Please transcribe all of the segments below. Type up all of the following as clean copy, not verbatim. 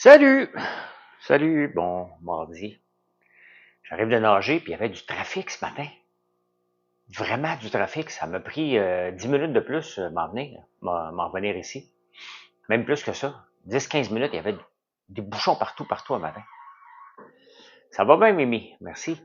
Salut! Salut, bon mardi. J'arrive de nager, puis il y avait du trafic ce matin. Vraiment du trafic. Ça m'a pris 10 minutes de plus m'en venir, m'en venir ici. Même plus que ça. 10-15 minutes, il y avait des bouchons partout un matin. Ça va bien, Mimi? Merci.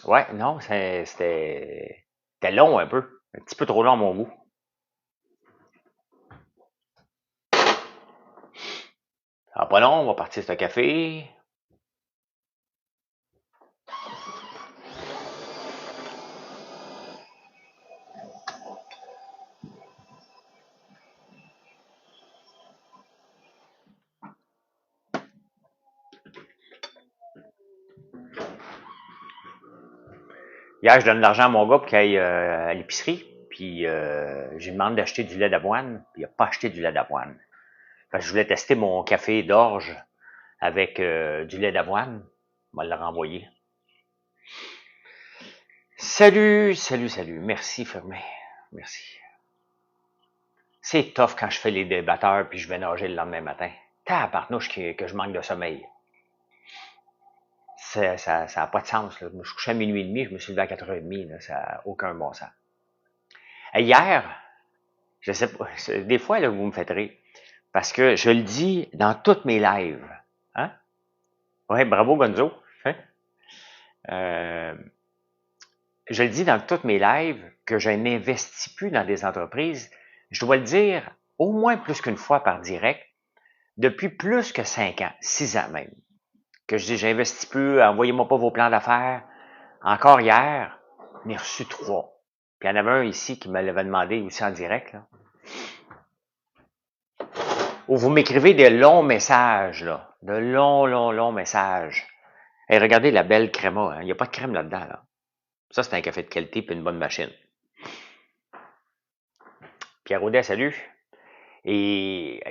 Ouais, non, c'était long un peu. Un petit peu trop long à mon goût. Ça va pas long, on va partir ce café. Hier, je donne de l'argent à mon gars pour qu'il aille à l'épicerie. Puis, je lui demande d'acheter du lait d'avoine. Puis, il n'a pas acheté du lait d'avoine. Parce que je voulais tester mon café d'orge avec du lait d'avoine. On va le renvoyer. Salut, salut, salut. Merci, Fermé. Merci. C'est tough quand je fais les débatteurs puis je vais nager le lendemain matin. Tabarnouche que je manque de sommeil. Ça n'a pas de sens. Là. Je me suis couché à minuit et demi, je me suis levé à 4h30. Là. Ça n'a aucun bon sens. Et hier, je sais pas, des fois, là, vous me faites rire. Parce que je le dis dans toutes mes lives. Hein? Ouais, bravo Gonzo. Hein? Je le dis dans toutes mes lives que je n'investis plus dans des entreprises. Je dois le dire au moins plus qu'une fois par direct, depuis plus que 5 ans, 6 ans même, que je dis j'investis plus, envoyez-moi pas vos plans d'affaires. Encore hier, j'en ai reçu 3. Puis il y en avait un ici qui me l'avait demandé aussi en direct. Là. Où vous m'écrivez des longs messages, là. De longs messages. Et regardez la belle créma, hein. Il n'y a pas de crème là-dedans, là. Ça, c'est un café de qualité et une bonne machine. Pierre Audet, salut. Et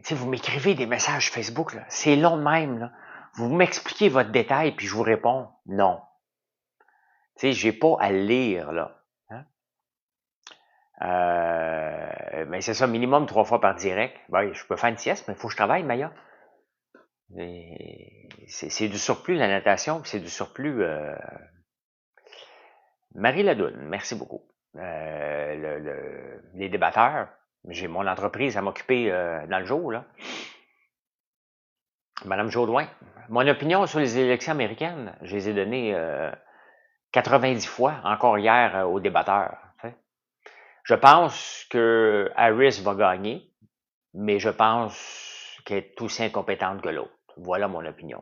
tu sais, vous m'écrivez des messages Facebook, là. C'est long de même, là. Vous m'expliquez votre détail, puis je vous réponds non. Tu sais, j'ai pas à le lire, là. Hein? Mais c'est ça, minimum 3 fois par direct. Ben, je peux faire une sieste, mais il faut que je travaille, Maya. C'est du surplus, la natation, puis c'est du surplus. Marie Ladoune, merci beaucoup. Les débatteurs, j'ai mon entreprise à m'occuper dans le jour, là. Madame Jaudoin, mon opinion sur les élections américaines, je les ai données 90 fois, encore hier aux débatteurs. T'sais. Je pense que Harris va gagner, mais je pense qu'elle est aussi incompétente que l'autre. Voilà mon opinion.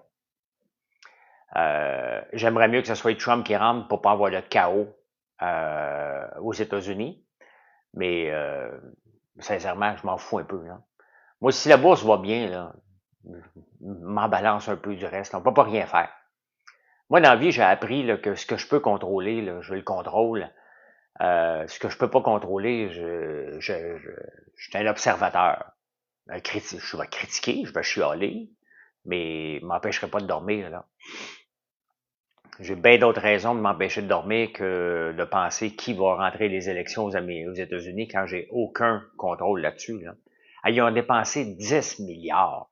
J'aimerais mieux que ce soit Trump qui rentre pour pas avoir le chaos aux États-Unis, mais sincèrement, je m'en fous un peu. Là. Moi, si la bourse va bien, là, m'en balance un peu du reste. Là. On peut pas rien faire. Moi, dans la vie, j'ai appris là, que ce que je peux contrôler, là, je le contrôle. Ce que je peux pas contrôler, je suis un observateur. Je vais critiquer, je vais chialer, mais je m'empêcherai pas de dormir. Là. J'ai bien d'autres raisons de m'empêcher de dormir que de penser qui va rentrer les élections aux États-Unis quand j'ai aucun contrôle là-dessus. Là. Ils ont dépensé 10 milliards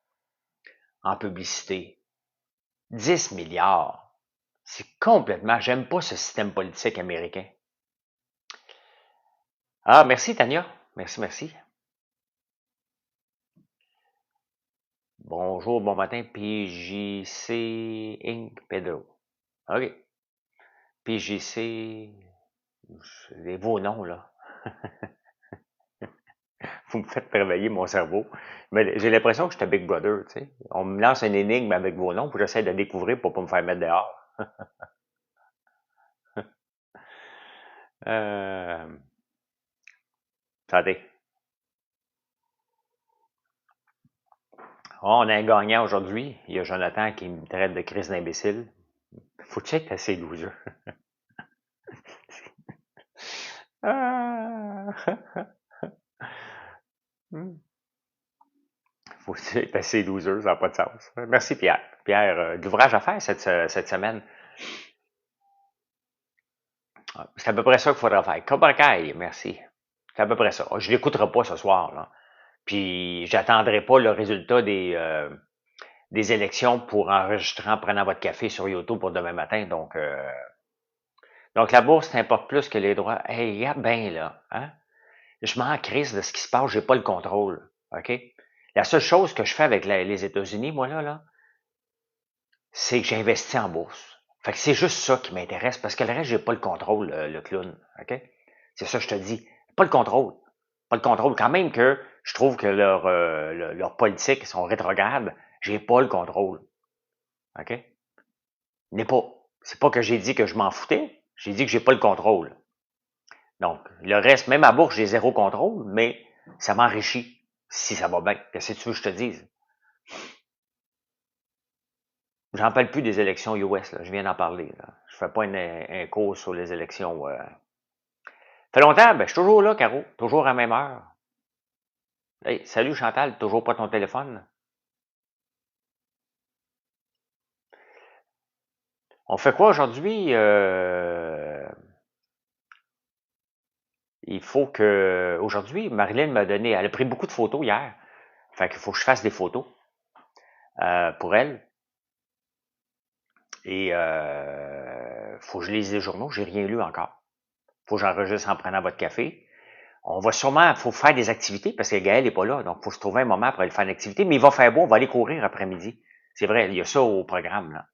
en publicité. 10 milliards. C'est complètement... J'aime pas ce système politique américain. Ah, merci Tania. Merci, merci. Bonjour, bon matin, PJC Inc. Pedro. OK. PJC... Vos noms, là. Vous me faites travailler mon cerveau. Mais j'ai l'impression que je suis un Big Brother, tu sais. On me lance une énigme avec vos noms, puis j'essaie de découvrir pour pas me faire mettre dehors. Attendez. Oh, on a un gagnant aujourd'hui. Il y a Jonathan qui me traite de crise d'imbécile. Faut-tu être assez loser? Ah! Faut-tu être assez loser? Ça n'a pas de sens. Merci, Pierre. Pierre, de l'ouvrage à faire cette semaine. C'est à peu près ça qu'il faudra faire. Cobra Kai, merci. C'est à peu près ça. Je l'écouterai pas ce soir, là. Puis, j'attendrai pas le résultat des élections pour enregistrer en prenant votre café sur YouTube pour demain matin. Donc la bourse n'importe plus que les droits. Hey, regarde bien là, hein? Je m'en crisse de ce qui se passe, j'ai pas le contrôle. OK? La seule chose que je fais avec les États-Unis, moi là, c'est que j'investis en bourse. Fait que c'est juste ça qui m'intéresse, parce que le reste, j'ai pas le contrôle, le clown. OK? C'est ça que je te dis. Pas le contrôle. Pas le contrôle. Quand même que je trouve que leur politique sont rétrogrades, j'ai pas le contrôle. OK? N'est pas. C'est pas que j'ai dit que je m'en foutais, j'ai dit que j'ai pas le contrôle. Donc, le reste, même à bourse, j'ai zéro contrôle, mais ça m'enrichit si ça va bien. Qu'est-ce que tu veux que je te dise? J'en parle plus des élections US, là. Je viens d'en parler. Là. Je fais pas un cours sur les élections. Ça fait longtemps, ben, je suis toujours là, Caro. Toujours à la même heure. Hey, salut Chantal, toujours pas ton téléphone? On fait quoi aujourd'hui? Il faut que. Aujourd'hui, Marilyn m'a donné. Elle a pris beaucoup de photos hier. Fait qu'il faut que je fasse des photos pour elle. Et faut que je lise les journaux. J'ai rien lu encore. Faut que j'enregistre en prenant votre café. On va sûrement, faut faire des activités parce que Gaël n'est pas là, donc faut se trouver un moment pour aller faire une activité. Mais il va faire beau, on va aller courir après-midi. C'est vrai, il y a ça au programme là.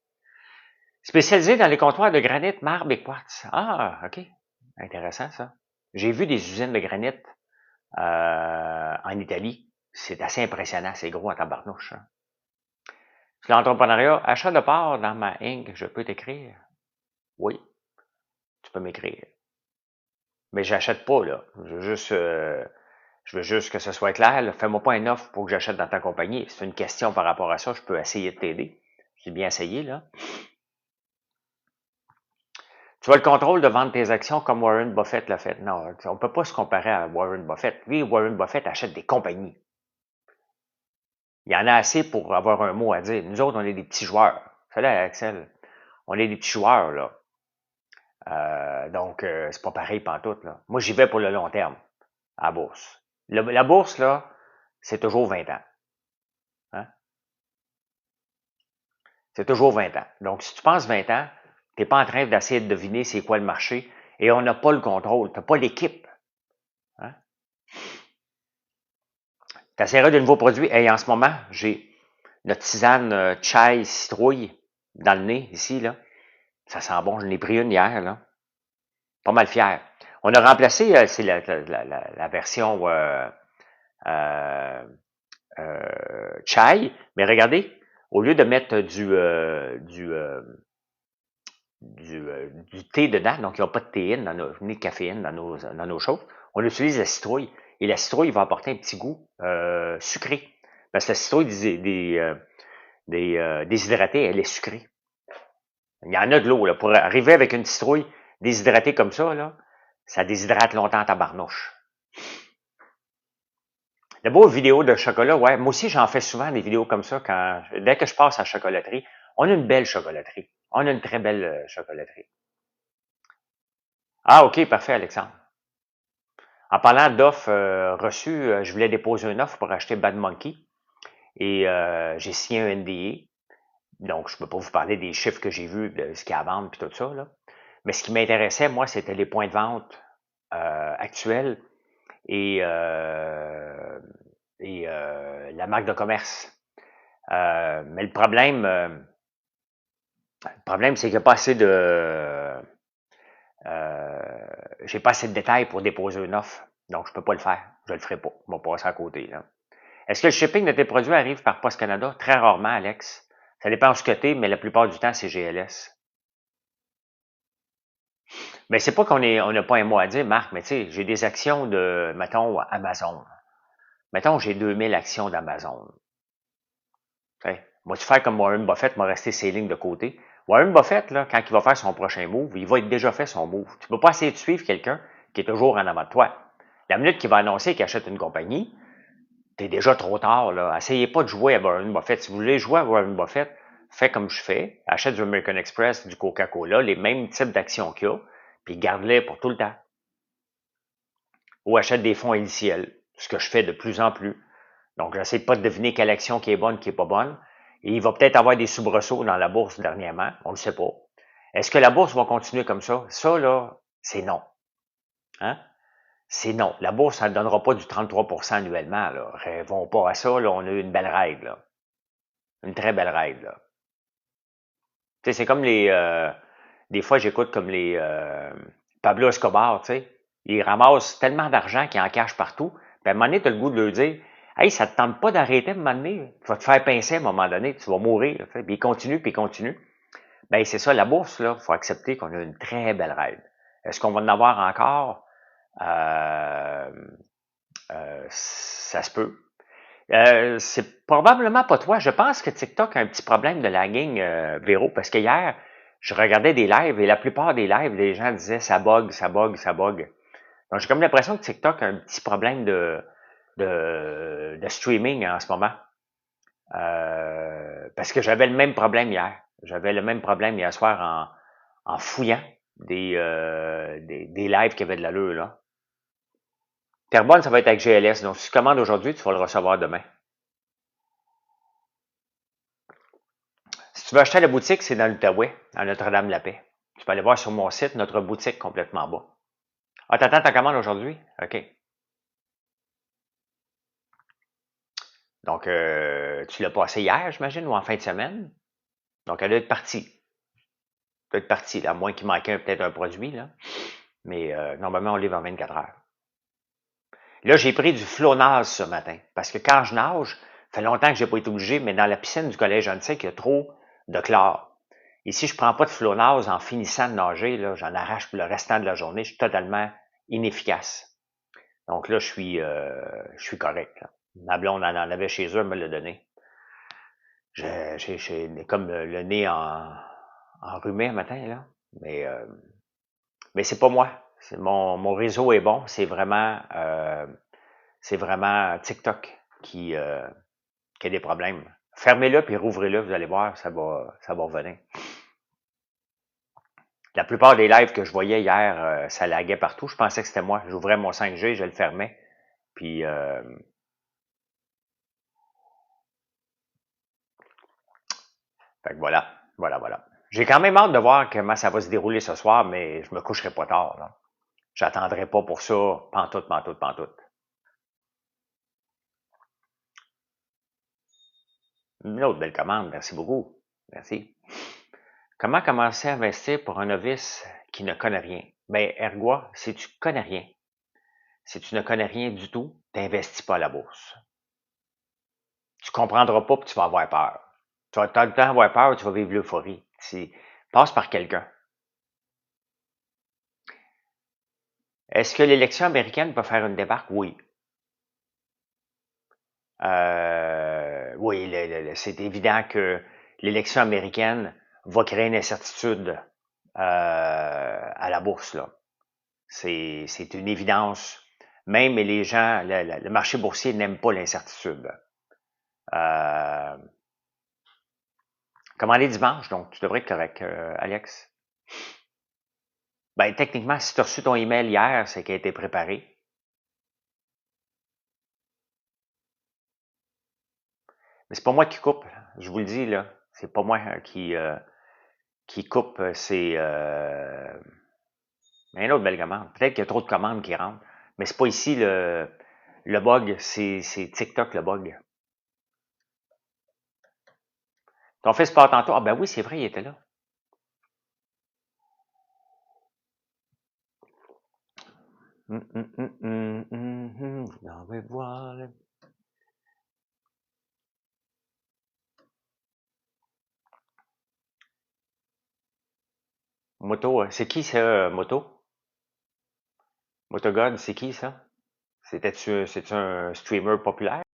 Spécialisé dans les comptoirs de granit, marbre et quartz. Ah, ok, intéressant ça. J'ai vu des usines de granit en Italie. C'est assez impressionnant, c'est gros en tabarnouche. Hein. Sur l'entrepreneuriat, achat de part dans ma Inc, je peux t'écrire? Oui, tu peux m'écrire. Mais j'achète pas, là. Je veux juste que ce soit clair. Fais-moi pas une offre pour que j'achète dans ta compagnie. C'est une question par rapport à ça. Je peux essayer de t'aider. J'ai bien essayé, là. Tu as le contrôle de vendre tes actions comme Warren Buffett l'a fait. Non, on ne peut pas se comparer à Warren Buffett. Lui, Warren Buffett achète des compagnies. Il y en a assez pour avoir un mot à dire. Nous autres, on est des petits joueurs. Salut, Axel. On est des petits joueurs, là. Donc, c'est pas pareil pantoute, là. Moi, j'y vais pour le long terme, à la bourse. La bourse, là, c'est toujours 20 ans. Hein? C'est toujours 20 ans. Donc, si tu penses 20 ans, tu n'es pas en train d'essayer de deviner c'est quoi le marché et on n'a pas le contrôle. Tu n'as pas l'équipe. Hein? Tu essaieras de nouveaux produits. Et en ce moment, j'ai notre tisane chai citrouille dans le nez, ici, là. Ça sent bon. Je l'ai pris une hier, là. Pas mal fier. On a remplacé, c'est la version chai, mais regardez, au lieu de mettre du thé dedans, donc il n'y a pas de théine ni de caféine dans nos choses, on utilise la citrouille. Et la citrouille va apporter un petit goût sucré. Parce que la citrouille déshydratée, elle est sucrée. Il y en a de l'eau. Là. Pour arriver avec une citrouille déshydratée comme ça, là, ça déshydrate longtemps ta barnouche. De beaux vidéos de chocolat, ouais. Moi aussi, j'en fais souvent des vidéos comme ça dès que je passe à la chocolaterie. On a une belle chocolaterie. On a une très belle chocolaterie. Ah, OK, parfait, Alexandre. En parlant d'offres reçues, je voulais déposer une offre pour acheter Bad Monkey et j'ai signé un NDA. Donc, je ne peux pas vous parler des chiffres que j'ai vus, de ce qu'il y a à vendre et tout ça. Là. Mais ce qui m'intéressait, moi, c'était les points de vente actuels et la marque de commerce. Mais le problème, c'est qu'il n'y a pas assez j'ai pas assez de détails pour déposer une offre. Donc, je peux pas le faire. Je le ferai pas. Je vais passer à côté. Là. Est-ce que le shipping de tes produits arrive par Post Canada? Très rarement, Alex. Ça dépend de ce que t'es, mais la plupart du temps, c'est GLS. Mais c'est pas qu'on n'a pas un mot à dire, Marc, mais tu sais, j'ai des actions de, mettons, Amazon. Mettons, j'ai 2000 actions d'Amazon. Moi, tu fais comme Warren Buffett, m'a resté ses lignes de côté. Warren Buffett, là, quand il va faire son prochain move, il va être déjà fait son move. Tu peux pas essayer de suivre quelqu'un qui est toujours en avant de toi. La minute qu'il va annoncer qu'il achète une compagnie, t'es déjà trop tard, là. Essayez pas de jouer à Warren Buffett. Si vous voulez jouer à Warren Buffett, faites comme je fais. Achète du American Express, du Coca-Cola, les mêmes types d'actions qu'il y a, puis garde-les pour tout le temps. Ou achète des fonds indiciels, ce que je fais de plus en plus. Donc, j'essaie pas de deviner quelle action qui est bonne, qui est pas bonne. Et il va peut-être avoir des soubresauts dans la bourse dernièrement, on ne le sait pas. Est-ce que la bourse va continuer comme ça? Ça, là, c'est non. Hein? C'est non. La bourse, elle ne donnera pas du 33% annuellement. Là. Rêvons pas à ça. Là. On a eu une belle règle. Là. Une très belle règle. Là. Tu sais, c'est comme les... des fois, j'écoute comme les... Pablo Escobar, tu sais. Il ramasse tellement d'argent qu'il en cache partout. Puis à un moment donné, tu as le goût de lui dire, « Hey, ça te tente pas d'arrêter à un moment donné? Tu vas te faire pincer à un moment donné. Tu vas mourir. » Puis il continue, puis il continue. Ben c'est ça, la bourse, là. Il faut accepter qu'on a une très belle règle. Est-ce qu'on va en avoir encore? Ça se peut. C'est probablement pas toi. Je pense que TikTok a un petit problème de lagging, Véro, parce que hier, je regardais des lives et la plupart des lives, les gens disaient ça bug, ça bug, ça bug. Donc j'ai comme l'impression que TikTok a un petit problème de streaming en ce moment. Parce que j'avais le même problème hier. J'avais le même problème hier soir en fouillant des lives qui avaient de l'allure, là. Terrebonne, ça va être avec GLS. Donc, si tu commandes aujourd'hui, tu vas le recevoir demain. Si tu veux acheter à la boutique, c'est dans l'Outaouais, à Notre-Dame-la-Paix. Tu peux aller voir sur mon site, notre boutique complètement bas. Ah, t'attends ta commande aujourd'hui? OK. Donc, tu l'as passé hier, j'imagine, ou en fin de semaine? Donc, elle doit être partie. Elle doit être partie, là, à moins qu'il manquait peut-être un produit, là. Mais normalement, on livre en 24 heures. Là, j'ai pris du Flonase ce matin. Parce que quand je nage, ça fait longtemps que j'ai pas été obligé, mais dans la piscine du collège Annecy, il y a trop de chlore. Et si je prends pas de Flonase en finissant de nager, là, j'en arrache pour le restant de la journée. Je suis totalement inefficace. Donc là, je suis correct. Là. Ma blonde en avait chez eux, elle me l'a donné. J'ai comme le nez enrhumé un matin, là. Mais c'est pas moi. Mon réseau est bon. C'est vraiment TikTok qui a des problèmes. Fermez-le puis rouvrez-le, vous allez voir, ça va revenir. La plupart des lives que je voyais hier, ça laguait partout. Je pensais que c'était moi. J'ouvrais mon 5G, je le fermais. Puis fait que voilà. J'ai quand même hâte de voir comment ça va se dérouler ce soir, mais je me coucherai pas tard. Là. J'attendrai pas pour ça, pantoute. Une autre belle commande, merci beaucoup. Merci. Comment commencer à investir pour un novice qui ne connaît rien? Ben, ergo, si tu connais rien, si tu ne connais rien du tout, t'investis pas à la bourse. Tu comprendras pas puis tu vas avoir peur. Tu vas tout le temps avoir peur, tu vas vivre l'euphorie. Passe par quelqu'un. Est-ce que l'élection américaine peut faire une débarque? Oui. Oui, c'est évident que l'élection américaine va créer une incertitude à la bourse. Là. C'est une évidence. Même les gens, le marché boursier n'aime pas l'incertitude. Commandé dimanche, donc tu devrais être correct, Alex. Ben, techniquement, si tu as reçu ton email hier, c'est qu'il a été préparé. Mais c'est pas moi qui coupe, je vous le dis, là. C'est pas moi qui coupe, c'est une autre belle commande. Peut-être qu'il y a trop de commandes qui rentrent. Mais c'est pas ici le bug, c'est TikTok le bug. Ton fils part tantôt. Ah ben oui, c'est vrai, il était là. On va voir. Moto, c'est qui ça, Moto? Motogod, c'est qui ça? C'est-tu un streamer populaire?